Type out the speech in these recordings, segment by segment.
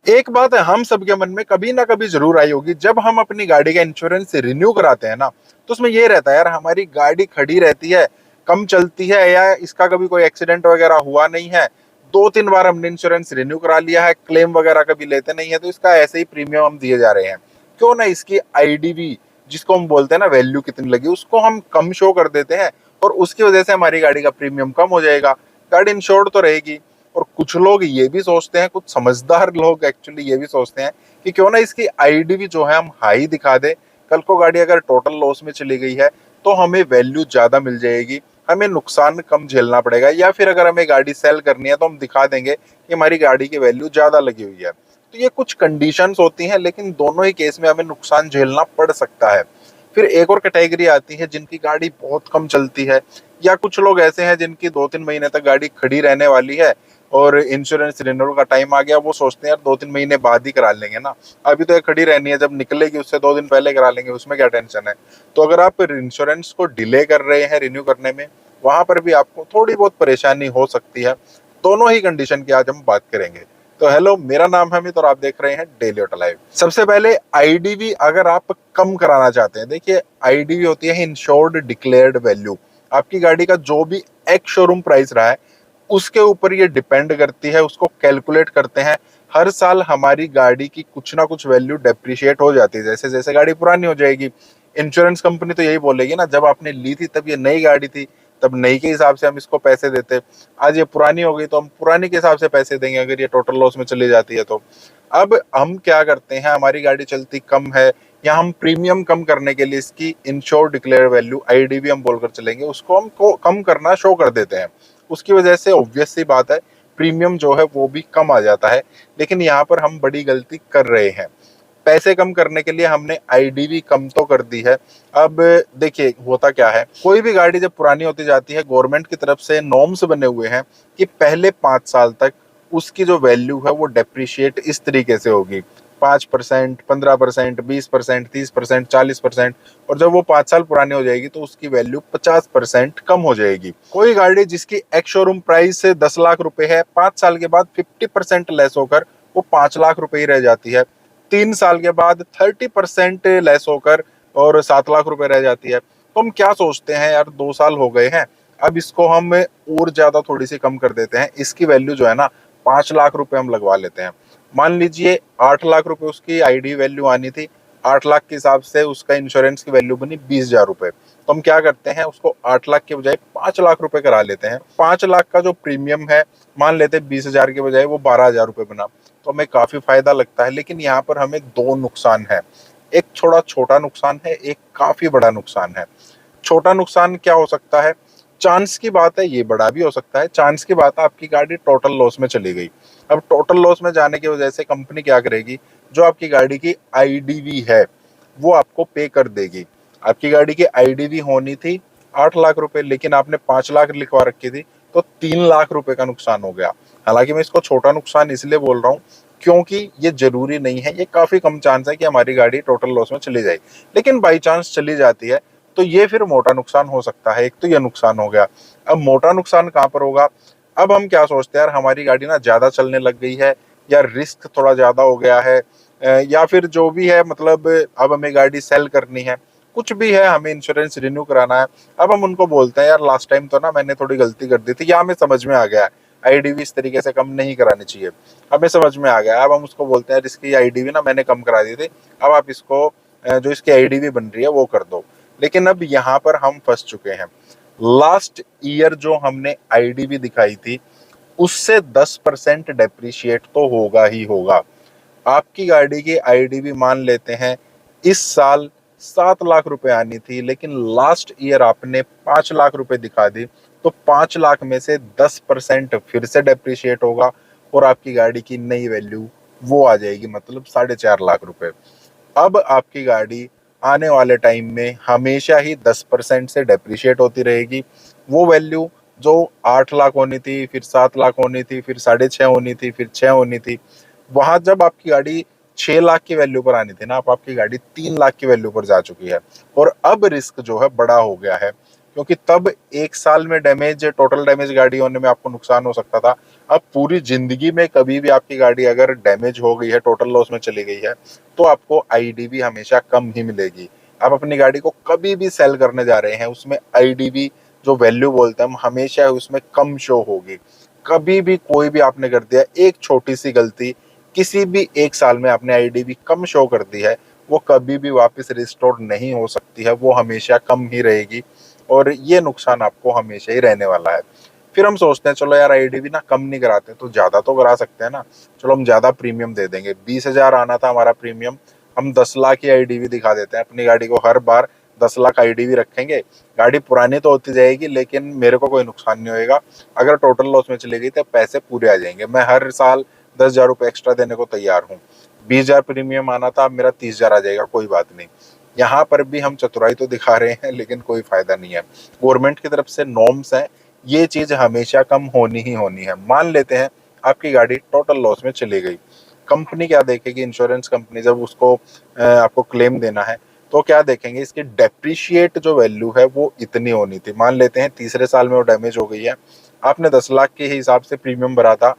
एक बात है हम सबके मन में कभी ना कभी जरूर आई होगी, जब हम अपनी गाड़ी का इंश्योरेंस रिन्यू कराते हैं ना, तो उसमें ये रहता है यार हमारी गाड़ी खड़ी रहती है, कम चलती है, या इसका कभी कोई एक्सीडेंट वगैरह हुआ नहीं है, 2-3 बार हमने इंश्योरेंस रिन्यू करा लिया है, क्लेम वगैरह कभी लेते नहीं है, तो इसका ऐसे ही प्रीमियम हम दिए जा रहे हैं। क्यों ना इसकी आईडीवी, जिसको हम बोलते हैं ना वैल्यू कितनी लगी, उसको हम कम शो कर देते हैं, और उसकी वजह से हमारी गाड़ी का प्रीमियम कम हो जाएगा, गाड़ी इंश्योर्ड तो रहेगी। और कुछ लोग ये भी सोचते हैं, कुछ समझदार लोग एक्चुअली ये भी सोचते हैं कि क्यों ना इसकी आईडी भी जो है हम हाई दिखा दे, कल को गाड़ी अगर टोटल लॉस में चली गई है तो हमें वैल्यू ज्यादा मिल जाएगी, हमें नुकसान कम झेलना पड़ेगा, या फिर अगर हमें गाड़ी सेल करनी है तो हम दिखा देंगे कि हमारी गाड़ी की वैल्यू ज्यादा लगी हुई है। तो ये कुछ कंडीशंस होती हैं, लेकिन दोनों ही केस में हमें नुकसान झेलना पड़ सकता है। फिर एक और कैटेगरी आती है जिनकी गाड़ी बहुत कम चलती है, या कुछ लोग ऐसे हैं जिनकी 2-3 महीने तक गाड़ी खड़ी रहने वाली है और इंश्योरेंस रिन्यूअल का टाइम आ गया, वो सोचते हैं यार 2-3 महीने बाद ही करा लेंगे ना, अभी तो ये खड़ी रहनी है, जब निकलेगी उससे 2 दिन पहले करा लेंगे, उसमें क्या टेंशन है। तो अगर आप इंश्योरेंस को डिले कर रहे हैं रिन्यू करने में, वहां पर भी आपको थोड़ी बहुत परेशानी हो सकती है। दोनों ही कंडीशन की आज हम बात करेंगे। तो हेलो, मेरा नाम है अमित और आप देख रहे हैं डेली ऑटो लाइव। सबसे पहले आईडीवी अगर आप कम कराना चाहते हैं, देखिए आईडीवी होती है इंश्योर्ड डिक्लेयर्ड वैल्यू। आपकी गाड़ी का जो भी एक्स शोरूम प्राइस रहा है उसके ऊपर ये डिपेंड करती है, उसको कैलकुलेट करते हैं। हर साल हमारी गाड़ी की कुछ ना कुछ वैल्यू डेप्रिशिएट हो जाती है, जैसे जैसे गाड़ी पुरानी हो जाएगी। इंश्योरेंस कंपनी तो यही बोलेगी ना, जब आपने ली थी तब ये नई गाड़ी थी, तब नई के हिसाब से हम इसको पैसे देते, आज ये पुरानी हो गई तो हम पुरानी के हिसाब से पैसे देंगे अगर ये टोटल लॉस में चली जाती है तो। अब हम क्या करते हैं, हमारी गाड़ी चलती कम है, या हम प्रीमियम कम करने के लिए इसकी इंश्योर डिक्लेयर वैल्यू आईडीवी हम बोलकर चलेंगे, उसको हम को कम करना शो कर देते हैं। उसकी वजह से ऑब्वियस सी बात है प्रीमियम जो है वो भी कम आ जाता है। लेकिन यहाँ पर हम बड़ी गलती कर रहे हैं, पैसे कम करने के लिए हमने आईडीवी कम तो कर दी है। अब देखिए होता क्या है, कोई भी गाड़ी जब पुरानी होती जाती है, गवर्नमेंट की तरफ से नॉर्म्स बने हुए हैं कि पहले 5 साल तक उसकी जो वैल्यू है वो डेप्रिशिएट इस तरीके से होगी, 5%, 15%, 20%, 30%, 40%। और जब वो 5 साल पुरानी हो जाएगी तो उसकी वैल्यू 50% कम हो जाएगी। कोई गाड़ी जिसकी एक्स शोरूम प्राइस से 10 लाख रुपए है, 5 साल के बाद 50% लेस होकर वो 5 लाख रुपए ही रह जाती है। 3 साल के बाद 30% लेस होकर और 7 लाख रुपए रह जाती है। तो हम क्या सोचते हैं यार, 2 साल हो गए हैं, अब इसको हम और ज्यादा थोड़ी सी कम कर देते हैं, इसकी वैल्यू जो है ना 5 लाख रुपए हम लगवा लेते हैं। मान लीजिए 8 लाख रुपए उसकी आईडी वैल्यू आनी थी, 8 लाख के हिसाब से उसका इंश्योरेंस की वैल्यू बनी 20,000 रुपए। तो हम क्या करते हैं, उसको 8 लाख के बजाय 5 लाख रुपए करा लेते हैं। 5 लाख का जो प्रीमियम है, मान लेते 20,000 के बजाय वो 12,000 रुपए बना, तो हमें काफी फायदा लगता है। लेकिन यहाँ पर हमें दो नुकसान है, एक थोड़ा छोटा नुकसान है, एक काफी बड़ा नुकसान है। छोटा नुकसान क्या हो सकता है, चांस की बात है, ये बड़ा भी हो सकता है। चांस की बात है, आपकी गाड़ी टोटल लॉस में चली गई। अब टोटल लॉस में जाने की वजह से कंपनी क्या करेगी, जो आपकी गाड़ी की आईडीवी है वो आपको पे कर देगी। आपकी गाड़ी की आईडीवी होनी थी 8 लाख रुपए, लेकिन आपने 5 लाख लिखवा रखी थी, तो 3 लाख रुपए का नुकसान हो गया। हालांकि मैं इसको छोटा नुकसान इसलिए बोल रहा हूँ क्योंकि ये जरूरी नहीं है, ये काफी कम चांस है कि हमारी गाड़ी टोटल लॉस में चली जाए, लेकिन बाई चांस चली जाती है तो ये फिर मोटा नुकसान हो सकता है। एक तो ये नुकसान हो गया। अब मोटा नुकसान कहाँ पर होगा, अब हम क्या सोचते हैं यार हमारी गाड़ी ना ज्यादा चलने लग गई है, या रिस्क थोड़ा ज्यादा हो गया है, या फिर जो भी है, मतलब अब हमें गाड़ी सेल करनी है, कुछ भी है, हमें इंश्योरेंस रिन्यू कराना है। अब हम उनको बोलते हैं यार लास्ट टाइम तो ना मैंने थोड़ी गलती कर दी थी, या हमें समझ में आ गया आईडीवी इस तरीके से कम नहीं करानी चाहिए, हमें समझ में आ गया। अब हम उसको बोलते हैं इसकी आईडीवी ना मैंने कम करा दी थी, अब आप इसको जो इसकी आईडीवी बन रही है वो कर दो। लेकिन अब यहाँ पर हम फंस चुके हैं। लास्ट ईयर जो हमने आईडीवी दिखाई थी उससे 10% डेप्रिशिएट तो होगा ही होगा। आपकी गाड़ी की आईडीवी मान लेते हैं इस साल 7 लाख रुपए आनी थी, लेकिन लास्ट ईयर आपने 5 लाख रुपए दिखा दी, तो 5 लाख में से 10% फिर से डेप्रिशिएट होगा और आपकी गाड़ी की नई वैल्यू वो आ जाएगी, मतलब 4.5 लाख रुपए। अब आपकी गाड़ी आने वाले टाइम में हमेशा ही 10% से डेप्रिशिएट होती रहेगी। वो वैल्यू जो 8 लाख होनी थी, फिर 7 लाख होनी थी, फिर 6.5 होनी थी, फिर 6 होनी थी, वहां जब आपकी गाड़ी 6 लाख की वैल्यू पर आनी थी ना, अब आपकी गाड़ी 3 लाख की वैल्यू पर जा चुकी है। और अब रिस्क जो है बड़ा हो गया है, क्योंकि तब 1 साल में डैमेज, टोटल डैमेज गाड़ी होने में आपको नुकसान हो सकता था, अब पूरी जिंदगी में कभी भी आपकी गाड़ी अगर डैमेज हो गई है, टोटल लॉस में चली गई है, तो आपको आईडीवी हमेशा कम ही मिलेगी। आप अपनी गाड़ी को कभी भी सेल करने जा रहे हैं, उसमें आईडीवी जो वैल्यू बोलते हैं हम, हमेशा उसमें कम शो होगी। कभी भी कोई भी आपने कर दिया एक छोटी सी गलती, किसी भी एक साल में आपने आईडीवी कम शो कर दी है, वो कभी भी वापस रिस्टोर नहीं हो सकती है, वो हमेशा कम ही रहेगी और ये नुकसान आपको हमेशा ही रहने वाला है। फिर हम सोचते हैं चलो यार आईडीवी ना कम नहीं कराते तो ज्यादा तो करा सकते हैं ना, चलो हम ज्यादा प्रीमियम दे देंगे। 20,000 आना था हमारा प्रीमियम, हम 10 लाख की आईडीवी दिखा देते हैं अपनी गाड़ी को, हर बार 10 लाख आईडीवी रखेंगे, गाड़ी पुरानी तो होती जाएगी लेकिन मेरे को कोई नुकसान नहीं होएगा। अगर टोटल लॉस में चली गई तो पैसे पूरे आ जाएंगे, मैं हर साल 10,000 रुपये एक्स्ट्रा देने को तैयार हूँ। 20,000 प्रीमियम आना था, अब मेरा 30,000 आ जाएगा, कोई बात नहीं। यहाँ पर भी हम चतुराई तो दिखा रहे हैं लेकिन कोई फायदा नहीं है। गवर्नमेंट की तरफ से नॉर्म्स हैं, ये चीज हमेशा कम होनी ही होनी है। मान लेते हैं आपकी गाड़ी टोटल लॉस में चली गई, कंपनी क्या देखेगी, इंश्योरेंस कंपनी जब उसको आपको क्लेम देना है तो क्या देखेंगे, इसकी डेप्रिशिएट जो वैल्यू है वो इतनी होनी थी। मान लेते हैं तीसरे साल में वो डैमेज हो गई है, आपने 10 लाख के हिसाब से प्रीमियम भरा था,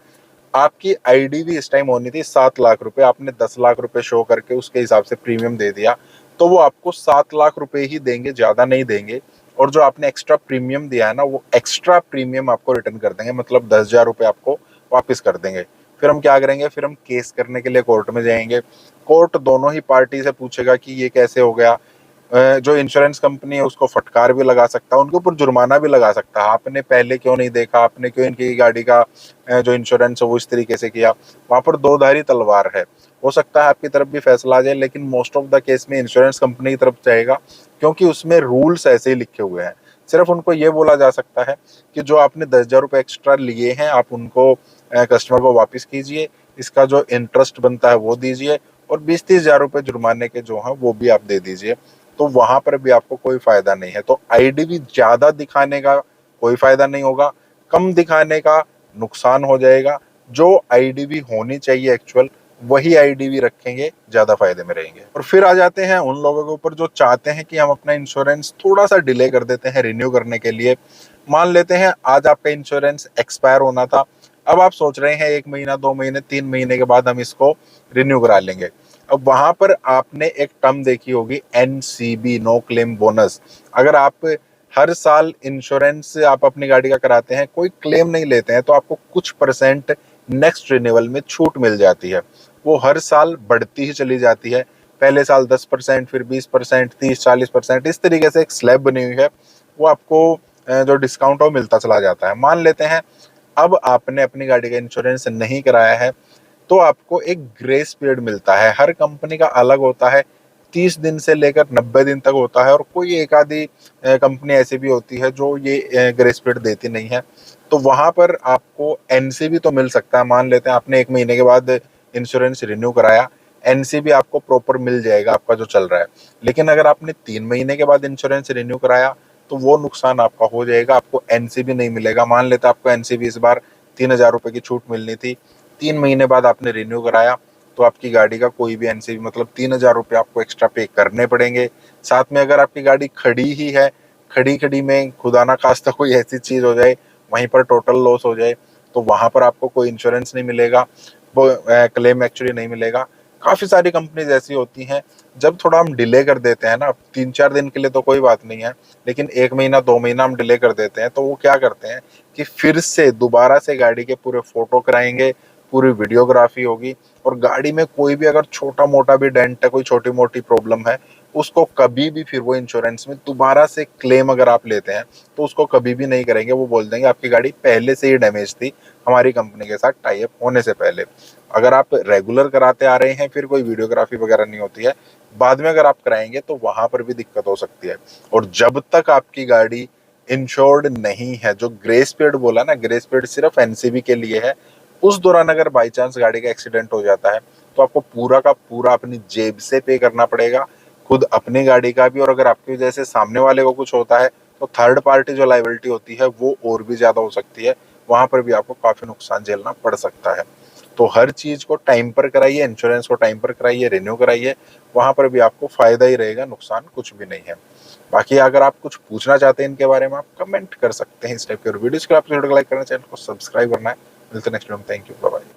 आपकी आईडीवी इस टाइम होनी थी 7 लाख रुपए, आपने 10 लाख रुपए शो करके उसके हिसाब से प्रीमियम दे दिया, तो वो आपको 7 लाख रुपए ही देंगे, ज्यादा नहीं देंगे। और जो आपने एक्स्ट्रा प्रीमियम दिया है ना, वो एक्स्ट्रा प्रीमियम आपको रिटर्न कर देंगे, मतलब 10,000 रुपये आपको वापस कर देंगे। फिर हम क्या करेंगे, फिर हम केस करने के लिए कोर्ट में जाएंगे। कोर्ट दोनों ही पार्टी से पूछेगा कि ये कैसे हो गया। जो इंश्योरेंस कंपनी है उसको फटकार भी लगा सकता है, उनके ऊपर जुर्माना भी लगा सकता है, आपने पहले क्यों नहीं देखा, आपने क्यों इनकी गाड़ी का जो इंश्योरेंस है वो इस तरीके से किया। वहां पर दो धारी तलवार है, हो सकता है आपकी तरफ भी फैसला आ जाए, लेकिन मोस्ट ऑफ द केस में इंश्योरेंस कंपनी की तरफ जाएगा, क्योंकि उसमें रूल्स ऐसे ही लिखे हुए हैं। सिर्फ उनको ये बोला जा सकता है कि जो आपने 10,000 रुपये एक्स्ट्रा लिए हैं आप उनको कस्टमर को वापस कीजिए, इसका जो इंटरेस्ट बनता है वो दीजिए, और 20-30 हजार रुपये जुर्माने के जो हैं वो भी आप दे दीजिए। तो वहां पर भी आपको कोई फायदा नहीं है। तो आईडीवी ज्यादा दिखाने का कोई फायदा नहीं होगा, कम दिखाने का नुकसान हो जाएगा। जो आईडीवी होनी चाहिए एक्चुअल, वही आईडीवी रखेंगे, ज्यादा फायदे में रहेंगे। और फिर आ जाते हैं उन लोगों के ऊपर जो चाहते हैं कि हम अपना इंश्योरेंस थोड़ा सा डिले कर देते हैं रिन्यू करने के लिए। मान लेते हैं आज आपका इंश्योरेंस एक्सपायर होना था, अब आप सोच रहे हैं 1 महीना 2 महीने 3 महीने के बाद हम इसको रिन्यू करा लेंगे। अब वहां पर आपने एक टर्म देखी होगी, एनसीबी, नो क्लेम बोनस। अगर आप हर साल इंश्योरेंस आप अपनी गाड़ी का कराते हैं, कोई क्लेम नहीं लेते हैं, तो आपको कुछ परसेंट नेक्स्ट रिन्यूअल में छूट मिल जाती है। वो हर साल बढ़ती ही चली जाती है, पहले साल 10%, फिर 20%, 30-40%, इस तरीके से एक स्लैब बनी हुई है, वो आपको जो डिस्काउंट है वो मिलता चला जाता है। मान लेते हैं अब आपने अपनी गाड़ी का इंश्योरेंस नहीं कराया है, तो आपको एक ग्रेस पीरियड मिलता है, हर कंपनी का अलग होता है, 30 दिन से लेकर 90 दिन तक होता है, और कोई एक आधी कंपनी ऐसी भी होती है जो ये ग्रेस पीरियड देती नहीं है। तो वहां पर आपको एनसीबी तो मिल सकता है। मान लेते हैं आपने 1 महीने के बाद इंश्योरेंस रिन्यू कराया, एनसीबी आपको प्रॉपर मिल जाएगा आपका जो चल रहा है। लेकिन अगर आपने 3 महीने के बाद इंश्योरेंस रिन्यू कराया तो वो नुकसान आपका हो जाएगा, आपको एनसीबी नहीं मिलेगा। मान लेते हैं आपको एनसीबी इस बार 3,000 रुपये की छूट मिलनी थी, 3 महीने बाद आपने रिन्यू कराया, तो आपकी गाड़ी का कोई भी एनसीबी, मतलब 3,000 रुपये आपको एक्स्ट्रा पे करने पड़ेंगे। साथ में अगर आपकी गाड़ी खड़ी ही है, खड़ी खड़ी में खुदा ना खास्ता कोई ऐसी चीज हो जाए, वहीं पर टोटल लॉस हो जाए, तो वहां पर आपको कोई इंश्योरेंस नहीं मिलेगा, वो क्लेम एक्चुअली नहीं मिलेगा। काफी सारी कंपनीज ऐसी होती हैं, जब थोड़ा हम डिले कर देते हैं ना, 3-4 दिन के लिए तो कोई बात नहीं है, लेकिन 1 महीना 2 महीना हम डिले कर देते हैं, तो वो क्या करते हैं कि फिर से दोबारा से गाड़ी के पूरे फोटो कराएंगे, पूरी वीडियोग्राफी होगी, और गाड़ी में कोई भी अगर छोटा मोटा भी डेंट है, कोई छोटी मोटी प्रॉब्लम है, उसको कभी भी फिर वो इंश्योरेंस में दोबारा से क्लेम अगर आप लेते हैं तो उसको कभी भी नहीं करेंगे। वो बोल देंगे आपकी गाड़ी पहले से ही डैमेज थी हमारी कंपनी के साथ टाई अप होने से पहले। अगर आप रेगुलर कराते आ रहे हैं फिर कोई वीडियोग्राफी वगैरह नहीं होती है, बाद में अगर आप कराएंगे तो वहां पर भी दिक्कत हो सकती है। और जब तक आपकी गाड़ी इंश्योर्ड नहीं है, जो ग्रेस पीरियड बोला ना, ग्रेस पीरियड सिर्फ एनसीबी के लिए है, उस दौरान अगर बाई चांस गाड़ी का एक्सीडेंट हो जाता है तो आपको पूरा का पूरा अपनी जेब से पे करना पड़ेगा, खुद अपनी गाड़ी का भी। और अगर आपकी वजह से सामने वाले को कुछ होता है तो थर्ड पार्टी जो लाइबिलिटी होती है वो और भी ज्यादा हो सकती है, वहां पर भी आपको काफी नुकसान झेलना पड़ सकता है। तो हर चीज को टाइम पर कराइए, इंश्योरेंस को टाइम पर कराइए, रिन्यू कराइए, वहां पर भी आपको फायदा ही रहेगा, नुकसान कुछ भी नहीं है। बाकी अगर आप कुछ पूछना चाहते हैं इनके बारे में, आप कमेंट कर सकते हैं इस टाइप के वीडियोस के लिए। आप वीडियो को लाइक करना, चैनल को सब्सक्राइब करना है। मिलते हैं नेक्स्ट वीडियो में। Thank you, bye bye.